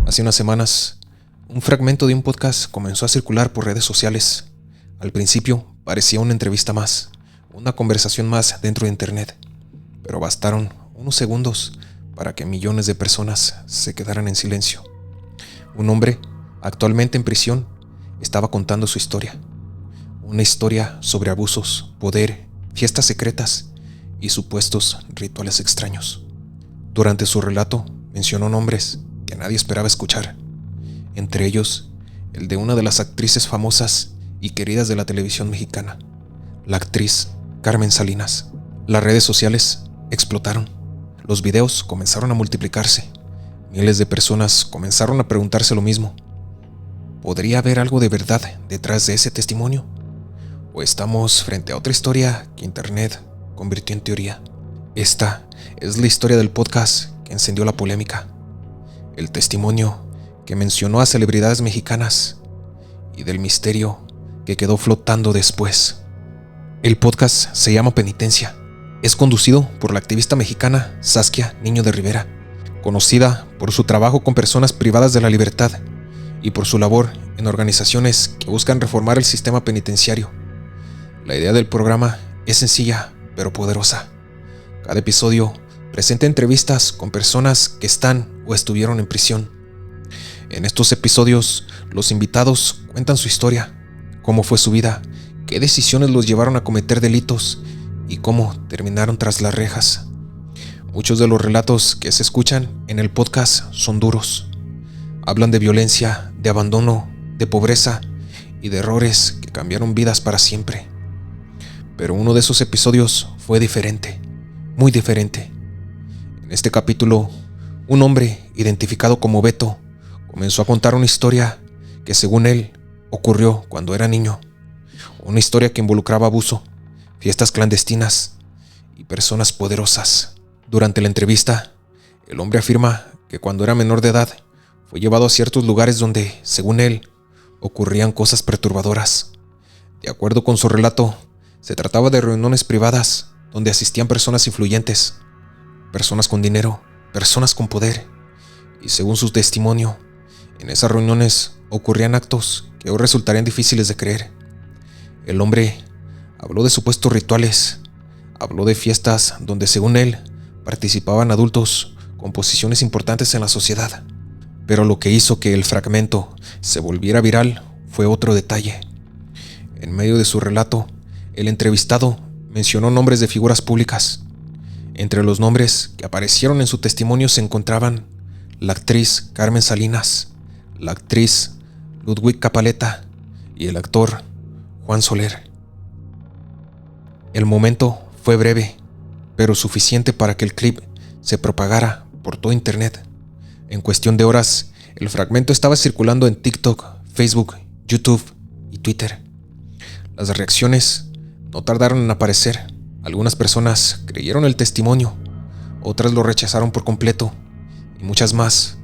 Hace unas semanas, un fragmento de un podcast comenzó a circular por redes sociales. Al principio parecía una entrevista más, una conversación más dentro de internet, pero bastaron unos segundos para que millones de personas se quedaran en silencio. Un hombre, actualmente en prisión, estaba contando su historia. Una historia sobre abusos, poder, fiestas secretas y supuestos rituales extraños. Durante su relato mencionó nombres que nadie esperaba escuchar, entre ellos el de una de las actrices famosas y queridas de la televisión mexicana, la actriz Carmen Salinas. Las redes sociales explotaron. Los videos comenzaron a multiplicarse. Miles de personas comenzaron a preguntarse lo mismo. ¿Podría haber algo de verdad detrás de ese testimonio? ¿O estamos frente a otra historia que Internet convirtió en teoría? Esta es la historia del podcast que encendió la polémica. El testimonio que mencionó a celebridades mexicanas y del misterio que quedó flotando después. El podcast se llama Penitencia. Es conducido por la activista mexicana Saskia Niño de Rivera, conocida por su trabajo con personas privadas de la libertad y por su labor en organizaciones que buscan reformar el sistema penitenciario. La idea del programa es sencilla pero poderosa. Cada episodio presenta entrevistas con personas que están o estuvieron en prisión. En estos episodios, los invitados cuentan su historia, cómo fue su vida, qué decisiones los llevaron a cometer delitos y cómo terminaron tras las rejas. Muchos de los relatos que se escuchan en el podcast son duros. Hablan de violencia, de abandono, de pobreza y de errores que cambiaron vidas para siempre. Pero uno de esos episodios fue diferente, muy diferente. En este capítulo, un hombre identificado como Beto comenzó a contar una historia que, según él, ocurrió cuando era niño. Una historia que involucraba abuso, fiestas clandestinas y personas poderosas. Durante la entrevista, el hombre afirma que cuando era menor de edad fue llevado a ciertos lugares donde, según él, ocurrían cosas perturbadoras. De acuerdo con su relato, se trataba de reuniones privadas donde asistían personas influyentes, personas con dinero, personas con poder, y según su testimonio, en esas reuniones ocurrían actos que hoy resultarían difíciles de creer. El hombre habló de supuestos rituales, habló de fiestas donde, según él, participaban adultos con posiciones importantes en la sociedad. Pero lo que hizo que el fragmento se volviera viral fue otro detalle. En medio de su relato, el entrevistado mencionó nombres de figuras públicas. Entre los nombres que aparecieron en su testimonio se encontraban la actriz Carmen Salinas, la actriz Ludwig Capaleta y el actor Juan Soler. El momento fue breve, pero suficiente para que el clip se propagara por todo internet. En cuestión de horas, el fragmento estaba circulando en TikTok, Facebook, YouTube y Twitter. Las reacciones no tardaron en aparecer. Algunas personas creyeron el testimonio, otras lo rechazaron por completo, y muchas más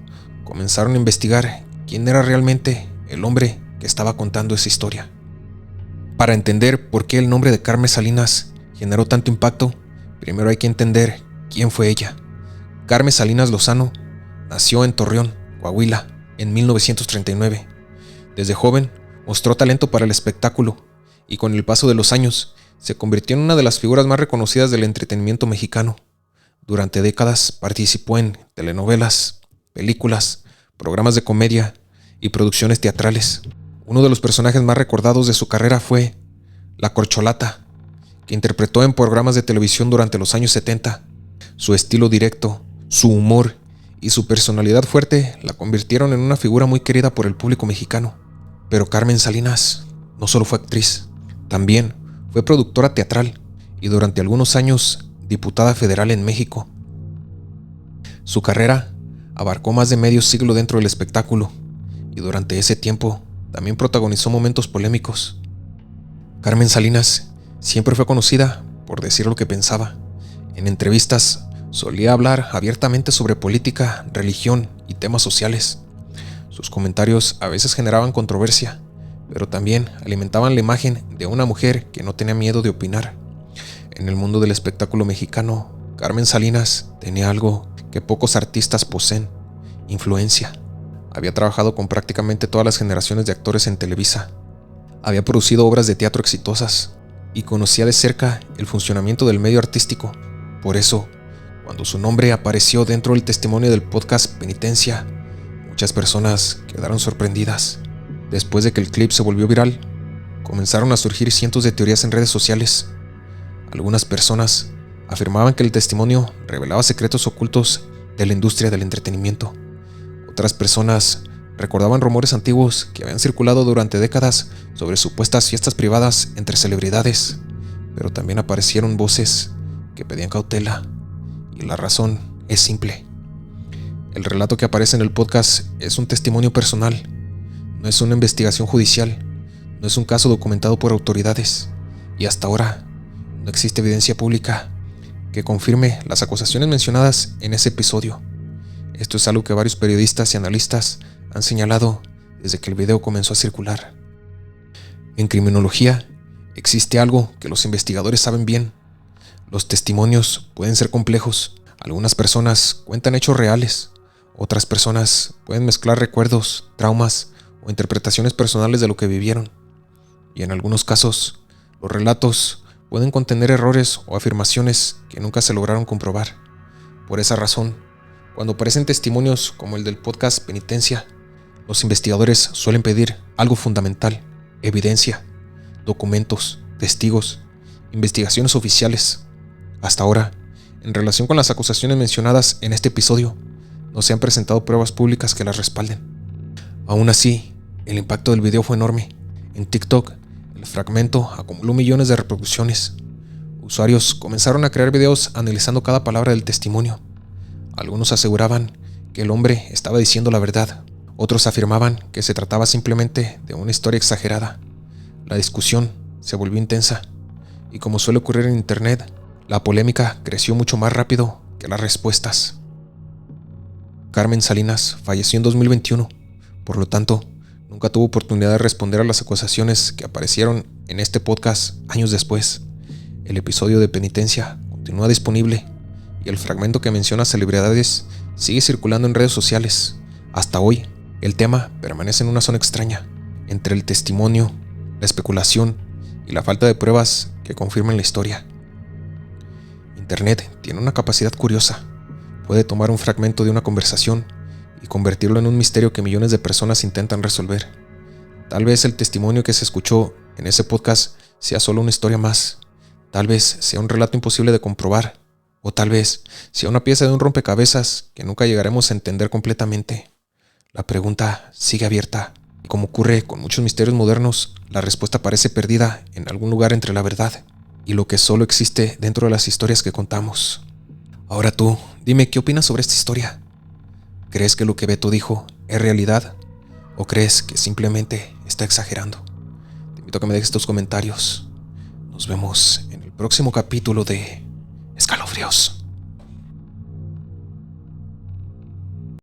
comenzaron a investigar quién era realmente el hombre que estaba contando esa historia. Para entender por qué el nombre de Carmen Salinas generó tanto impacto, primero hay que entender quién fue ella. Carmen Salinas Lozano nació en Torreón, Coahuila, en 1939. Desde joven mostró talento para el espectáculo y con el paso de los años se convirtió en una de las figuras más reconocidas del entretenimiento mexicano. Durante décadas participó en telenovelas, películas, programas de comedia y producciones teatrales. Uno de los personajes más recordados de su carrera fue La Corcholata, que interpretó en programas de televisión durante los años 70. Su estilo directo, su humor y su personalidad fuerte la convirtieron en una figura muy querida por el público mexicano. Pero Carmen Salinas no solo fue actriz, también fue productora teatral y durante algunos años diputada federal en México. Su carrera abarcó más de medio siglo dentro del espectáculo y durante ese tiempo también protagonizó momentos polémicos. Carmen Salinas siempre fue conocida por decir lo que pensaba. En entrevistas solía hablar abiertamente sobre política, religión y temas sociales. Sus comentarios a veces generaban controversia, pero también alimentaban la imagen de una mujer que no tenía miedo de opinar. En el mundo del espectáculo mexicano, Carmen Salinas tenía algo que pocos artistas poseen: influencia. Había trabajado con prácticamente todas las generaciones de actores en Televisa. Había producido obras de teatro exitosas y conocía de cerca el funcionamiento del medio artístico. Por eso, cuando su nombre apareció dentro del testimonio del podcast Penitencia, muchas personas quedaron sorprendidas. Después de que el clip se volvió viral, comenzaron a surgir cientos de teorías en redes sociales. Algunas personas afirmaban que el testimonio revelaba secretos ocultos de la industria del entretenimiento. Otras personas recordaban rumores antiguos que habían circulado durante décadas sobre supuestas fiestas privadas entre celebridades, pero también aparecieron voces que pedían cautela, y la razón es simple. El relato que aparece en el podcast es un testimonio personal, no es una investigación judicial, no es un caso documentado por autoridades, y hasta ahora no existe evidencia pública que confirme las acusaciones mencionadas en ese episodio. Esto es algo que varios periodistas y analistas han señalado desde que el video comenzó a circular. En criminología existe algo que los investigadores saben bien. Los testimonios pueden ser complejos. Algunas personas cuentan hechos reales. Otras personas pueden mezclar recuerdos, traumas o interpretaciones personales de lo que vivieron. Y en algunos casos, los relatos pueden contener errores o afirmaciones que nunca se lograron comprobar. Por esa razón, cuando aparecen testimonios como el del podcast Penitencia, los investigadores suelen pedir algo fundamental: evidencia, documentos, testigos, investigaciones oficiales. Hasta ahora, en relación con las acusaciones mencionadas en este episodio, no se han presentado pruebas públicas que las respalden. Aún así, el impacto del video fue enorme. En TikTok, el fragmento acumuló millones de reproducciones. Usuarios comenzaron a crear videos analizando cada palabra del testimonio. Algunos aseguraban que el hombre estaba diciendo la verdad. Otros afirmaban que se trataba simplemente de una historia exagerada. La discusión se volvió intensa, y como suele ocurrir en internet, la polémica creció mucho más rápido que las respuestas. Carmen Salinas falleció en 2021, por lo tanto, nunca tuvo oportunidad de responder a las acusaciones que aparecieron en este podcast años después. El episodio de Penitencia continúa disponible y el fragmento que menciona celebridades sigue circulando en redes sociales. Hasta hoy, el tema permanece en una zona extraña, entre el testimonio, la especulación y la falta de pruebas que confirmen la historia. Internet tiene una capacidad curiosa. Puede tomar un fragmento de una conversación y convertirlo en un misterio que millones de personas intentan resolver. Tal vez el testimonio que se escuchó en ese podcast sea solo una historia más. Tal vez sea un relato imposible de comprobar. O tal vez sea una pieza de un rompecabezas que nunca llegaremos a entender completamente. La pregunta sigue abierta. Y como ocurre con muchos misterios modernos, la respuesta parece perdida en algún lugar entre la verdad y lo que solo existe dentro de las historias que contamos. Ahora tú, dime qué opinas sobre esta historia. ¿Crees que lo que Beto dijo es realidad? ¿O crees que simplemente está exagerando? Te invito a que me dejes tus comentarios. Nos vemos en el próximo capítulo de Escalofríos.